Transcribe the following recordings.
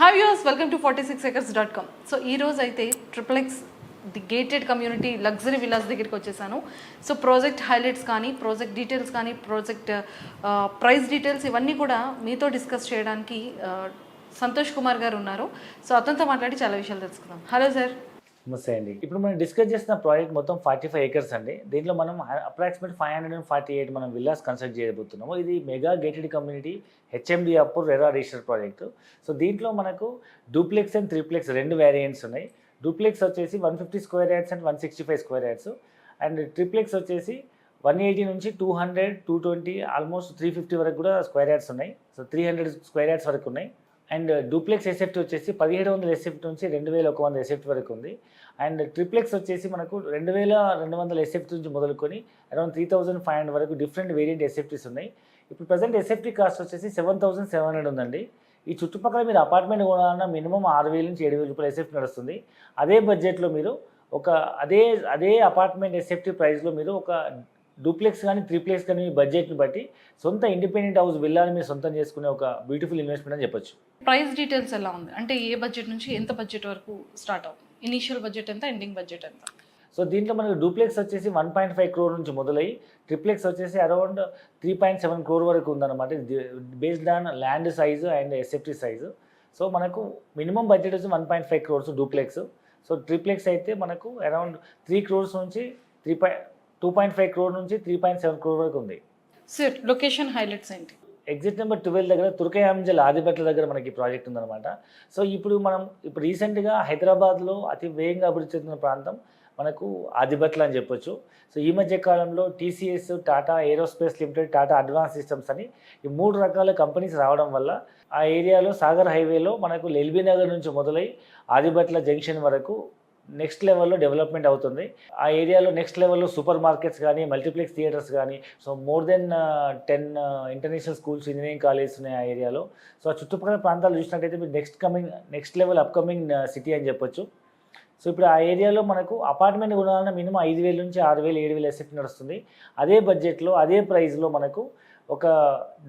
Hi viewers, welcome to 46acres.com. So ఈ రోజు అయితే triplex the gated community luxury villas దగ్గరికి వచ్చేసాను. సో ప్రాజెక్ట్ హైలైట్స్ కానీ, ప్రాజెక్ట్ డీటెయిల్స్ కానీ, ప్రాజెక్ట్ ప్రైస్ డీటెయిల్స్ ఇవన్నీ కూడా మీతో డిస్కస్ చేయడానికి సంతోష్ కుమార్ గారు ఉన్నారు. సో అతనితో మాట్లాడి చాలా విషయాలు తెలుసుకుందాం. Hello sir. నమస్తే అండి. ఇప్పుడు మనం డిస్కస్ చేసిన ప్రాజెక్ట్ మొత్తం 45 acres అండి. దీంట్లో మనం అప్రాక్సిమేట్ 548 మనం విల్లాస్ కన్స్ట్రక్ట్ చేయబోతున్నాము. ఇది mega gated community HMD approved RERA register project. So దీంట్లో మనకు డూప్లెక్స్ అండ్ త్రీప్లెక్స్ రెండు వేరియంట్స్ ఉన్నాయి. డూప్లెక్స్ వచ్చేసి 150 square yards and 165 square yards, and triplex వచ్చేసి 180 నుంచి 200, 220 ఆల్మోస్ట్ 350 వరకు కూడా స్క్వేర్ యార్డ్స్ ఉన్నాయి. సో 300 స్క్వేర్ యార్డ్స్ వరకు ఉన్నాయి. అండ్ డూప్లెక్స్ ఎస్ఎఫ్టీ వచ్చేసి 1700 ఎస్ఎఫ్టీ నుంచి 2100 ఎస్ఎఫ్టీ వరకు ఉంది. అండ్ ట్రిప్లెక్స్ వచ్చేసి మనకు 2200 ఎస్ఎఫ్టీ నుంచి మొదలుకొని అరౌండ్ 3500 వరకు డిఫరెంట్ వేరియంట్ ఎస్ఎఫ్టీస్ ఉన్నాయి. ఇప్పుడు ప్రజెంట్ ఎస్ఎఫ్టీ కాస్ట్ వచ్చేసి 7700 ఉందండి. ఈ చుట్టుపక్కల మీరు అపార్ట్మెంట్ కొనాలన్నా మినిమం 6000 నుంచి 7000 రూపాయలు ఎస్ఎఫ్టీ నడుస్తుంది. అదే బడ్జెట్లో మీరు అదే అపార్ట్మెంట్ ఎస్ఎఫ్టీ ప్రైస్లో మీరు ఒక డూప్లెక్స్ కానీ త్రీప్లెక్స్ కానీ మీ బడ్జెట్ని బట్టి సొంత ఇండిపెండెంట్ హౌస్ విల్లాని మీరు సొంతం చేసుకునే ఒక బ్యూటిఫుల్ ఇన్వెస్ట్మెంట్ అని చెప్పొచ్చు. ప్రైస్ డీటెయిల్స్ ఎలా ఉంది అంటే ఏ బడ్జెట్ నుంచి ఎంత బడ్జెట్ వరకు స్టార్ట్ అవుతుంది? ఇనీషియల్ బడ్జెట్ ఎంత, ఎండింగ్ బడ్జెట్ ఎంత? సో దీంట్లో మనకు డూప్లెక్స్ వచ్చేసి 1.5 crore నుంచి మొదలయ్యి ట్రిప్లెక్స్ వచ్చేసి అరౌండ్ 3.7 crore వరకు ఉందన్నమాట. Based on land size and SFT size. So మనకు మినిమం బడ్జెట్ వచ్చి 1.5 crores డూప్లెక్స్. సో ట్రిప్లెక్స్ అయితే మనకు అరౌండ్ 3 crores నుంచి 2.5 crore నుంచి 3.7 crore వరకు ఉంది. సార్ లొకేషన్ హైలైట్స్ ఏంటి? ఎగ్జిట్ నెంబర్ 12 దగ్గర తుర్కయాంజల్ ఆదిబట్ల దగ్గర మనకి ప్రాజెక్ట్ ఉందన్నమాట. సో ఇప్పుడు రీసెంట్గా హైదరాబాద్లో అతి వేగంగా అభివృద్ధి చెందిన ప్రాంతం మనకు ఆదిబట్ల అని చెప్పొచ్చు. సో ఈ మధ్య కాలంలో TCS, Tata aerospace limited, Tata advance systems అని ఈ 3 రకాల కంపెనీస్ రావడం వల్ల ఆ ఏరియాలో సాగర్ హైవేలో మనకు ఎల్బీ నగర్ నుంచి మొదలై ఆదిబట్ల జంక్షన్ వరకు నెక్స్ట్ లెవెల్లో డెవలప్మెంట్ అవుతుంది. ఆ ఏరియాలో నెక్స్ట్ లెవెల్లో సూపర్ మార్కెట్స్ కానీ, మల్టీప్లెక్స్ థియేటర్స్ కానీ, so more than 10 international schools, engineering colleges ఉన్నాయి ఆ ఏరియాలో. సో ఆ చుట్టుపక్కల ప్రాంతాలు చూసినట్టయితే మీరు నెక్స్ట్ లెవెల్ అప్కమింగ్ సిటీ అని చెప్పొచ్చు. సో ఇప్పుడు ఆ ఏరియాలో మనకు అపార్ట్మెంట్ కొనాలన్నా మినిమం 5000 నుంచి 6000, 7000 ఎస్ఎఫ్టీ నడుస్తుంది. అదే బడ్జెట్లో అదే ప్రైస్లో మనకు ఒక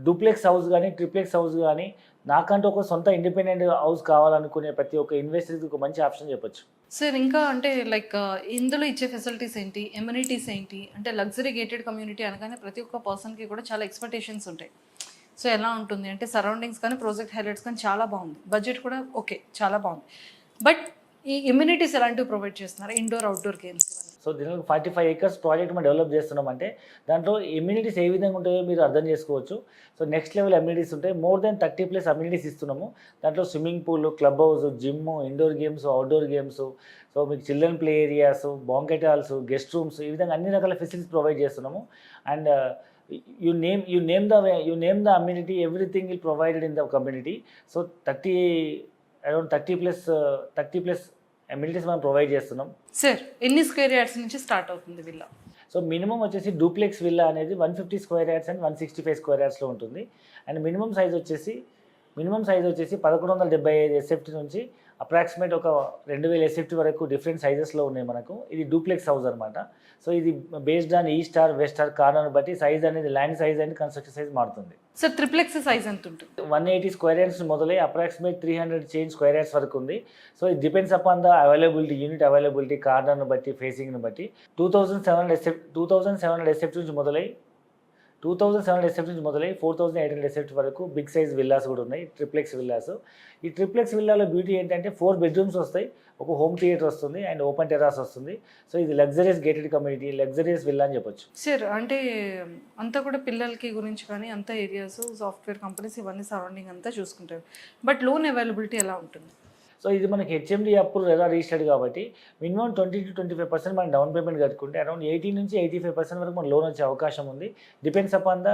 డూప్లెక్స్ హౌస్ కానీ, ట్రిప్లెక్స్ హౌస్ కానీ, నాకంటూ ఒక సొంత ఇండిపెండెంట్ హౌస్ కావాలనుకునే ప్రతి ఒక్క ఇన్వెస్టర్కి ఒక మంచి ఆప్షన్ చెప్పొచ్చు. సార్ ఇంకా అంటే లైక్ ఇందులో ఇచ్చే ఫెసిలిటీస్ ఏంటి, ఎమ్యూనిటీస్ ఏంటి? అంటే లగ్జరీ గేటెడ్ కమ్యూనిటీ అనగానే ప్రతి ఒక్క పర్సన్కి కూడా చాలా ఎక్స్పెక్టేషన్స్ ఉంటాయి. సో ఎలా ఉంటుంది అంటే సరౌండింగ్స్ కానీ, ప్రాజెక్ట్ హైలైట్స్ కానీ చాలా బాగుంది, బడ్జెట్ కూడా ఓకే చాలా బాగుంది. బట్ ఈ ఇమ్యూనిటీస్ ఎలాంటివి ప్రొవైడ్ చేస్తున్నారు? ఇండోర్, అవుట్డోర్ గేమ్స్ ఇవన్నీ. సో దీనిలో 45 acres ప్రాజెక్ట్ మనం డెవలప్ చేస్తున్నామంటే దాంట్లో ఇమ్యూనిటీస్ ఏ విధంగా ఉంటాయో మీరు అర్థం చేసుకోవచ్చు. సో నెక్స్ట్ లెవెల్ అమ్యూనిటీస్ ఉంటాయి. మోర్ దెన్ 30+ అమ్యూనిటీస్ ఇస్తున్నాము. దాంట్లో swimming pool, club house, gym, indoor games, outdoor games, so మీకు children play areas, banquet halls, guest rooms, ఈ విధంగా అన్ని రకాల ఫెసిలిటీస్ ప్రొవైడ్ చేస్తున్నాము. And you name the amenity, everything will provided in the community. So around 30+ amenities మనం provide చేస్తున్నాం. Sir ఎన్ని square yards నుంచి స్టార్ట్ అవుతుంది విల్లా? సో మినిమం వచ్చేసి డూప్లెక్స్ విల్లా అనేది 150 స్క్వేర్ యార్డ్స్ అండ్ 165 స్క్వేర్ యార్డ్స్లో ఉంటుంది. అండ్ మినిమం సైజ్ వచ్చేసి 1175 SFT నుంచి అప్రాక్సిమేట్ ఒక 2000 ఎస్ఎఫ్టీ వరకు డిఫరెంట్ సైజెస్లో ఉన్నాయి మనకు. ఇది డూప్లెక్స్ హౌస్ అనమాట. సో ఇది based on east or west or corner బట్టి సైజ్ అనేది, land size and construction size మారుతుంది. సార్ ట్రిప్లెక్స్ సైజ్ ఎంత ఉంటుంది? 180 స్క్వేర్ యార్డ్స్ మొదలై అప్రాక్సిమేట్ 300 చేంజ్ స్క్వేర్ యార్డ్స్ వరకు ఉంది. సో ఇది depends upon the availability, unit availability, కార్నర్ను బట్టి, ఫేసింగ్ని బట్టి. 2700 ఎస్ఎఫ్టీ నుంచి మొదలై 4800 ఎస్ఎఫ్టీ వరకు బిగ్ సైజ్ విల్లాస్ కూడా ఉన్నాయి, ట్రిప్లెక్స్ విల్లాస్. ఈ ట్రిప్లెక్స్ విల్లాలో బ్యూటీ ఏంటంటే 4 bedrooms వస్తాయి, ఒక హోమ్ థియేటర్ వస్తుంది అండ్ ఓపెన్ టెరాస్ వస్తుంది. సో ఇది luxurious gated community, luxurious villa అని చెప్పొచ్చు. సార్ అంటే అంతా కూడా పిల్లలకి గురించి కానీ అంతా ఏరియాస్, సాఫ్ట్వేర్ కంపెనీస్ ఇవన్నీ సరౌండింగ్ అంతా చూసుకుంటారు. బట్ లోన్ అవైలబిలిటీ ఎలా ఉంటుంది? సో ఇది మనకి హెచ్ఎండి అప్పుడు ఎలా రిజిస్టర్డ్ కాబట్టి మినిమం 20 to 25% మనం డౌన్ పేమెంట్ కట్టుకుంటే అరౌండ్ 80 నుంచి 85% వరకు మన లోన్ వచ్చే అవకాశం ఉంది. డిపెండ్స్ అపాన్ ద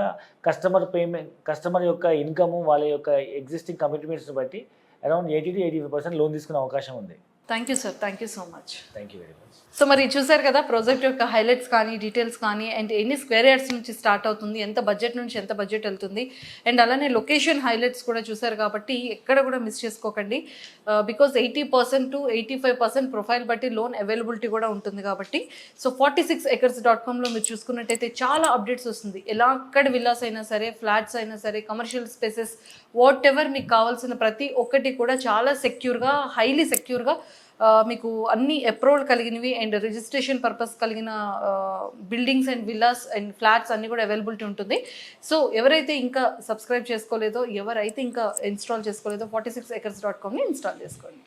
కస్టమర్ యొక్క ఇన్కమ్, వాళ్ళ యొక్క ఎగ్జిస్టింగ్ కమిట్మెంట్స్ని బట్టి అరౌండ్ 80 to 85% లోన్ తీసుకునే అవకాశం ఉంది. Thank you sir, thank you so much. Thank you very much. So మరి చూసారు కదా ప్రాజెక్ట్ యొక్క హైలైట్స్ కానీ డీటెయిల్స్ కానీ అండ్ ఎన్ని స్క్వేర్ యార్డ్స్ నుంచి స్టార్ట్ అవుతుంది, ఎంత బడ్జెట్ నుంచి ఎంత బడ్జెట్ వెళ్తుంది, అండ్ అలానే లొకేషన్ హైలైట్స్ కూడా చూసారు కాబట్టి ఎక్కడ కూడా మిస్ చేసుకోకండి. బికాజ్ 80% to 85% ప్రొఫైల్ బట్టి లోన్ అవైలబిలిటీ కూడా ఉంటుంది కాబట్టి. సో 46acres.comలో మీరు చూసుకున్నట్టయితే చాలా అప్డేట్స్ వస్తుంది. ఎలా అక్కడ విల్లాస్ అయినా సరే, ఫ్లాట్స్ అయినా సరే, కమర్షియల్ స్పేసెస్, వాట్ ఎవర్ మీకు కావాల్సిన ప్రతి ఒక్కటి కూడా చాలా సెక్యూర్గా, హైలీ సెక్యూర్గా మీకు అన్ని అప్రూవల్ కలిగినవి అండ్ రిజిస్ట్రేషన్ పర్పస్ కలిగిన buildings and villas and flats అన్నీ కూడా అవైలబిలిటీ ఉంటుంది. సో ఎవరైతే ఇంకా సబ్స్క్రైబ్ చేసుకోలేదో, ఎవరైతే ఇంకా ఇన్స్టాల్ చేసుకోలేదో 46acres.comని ఇన్స్టాల్ చేసుకోండి.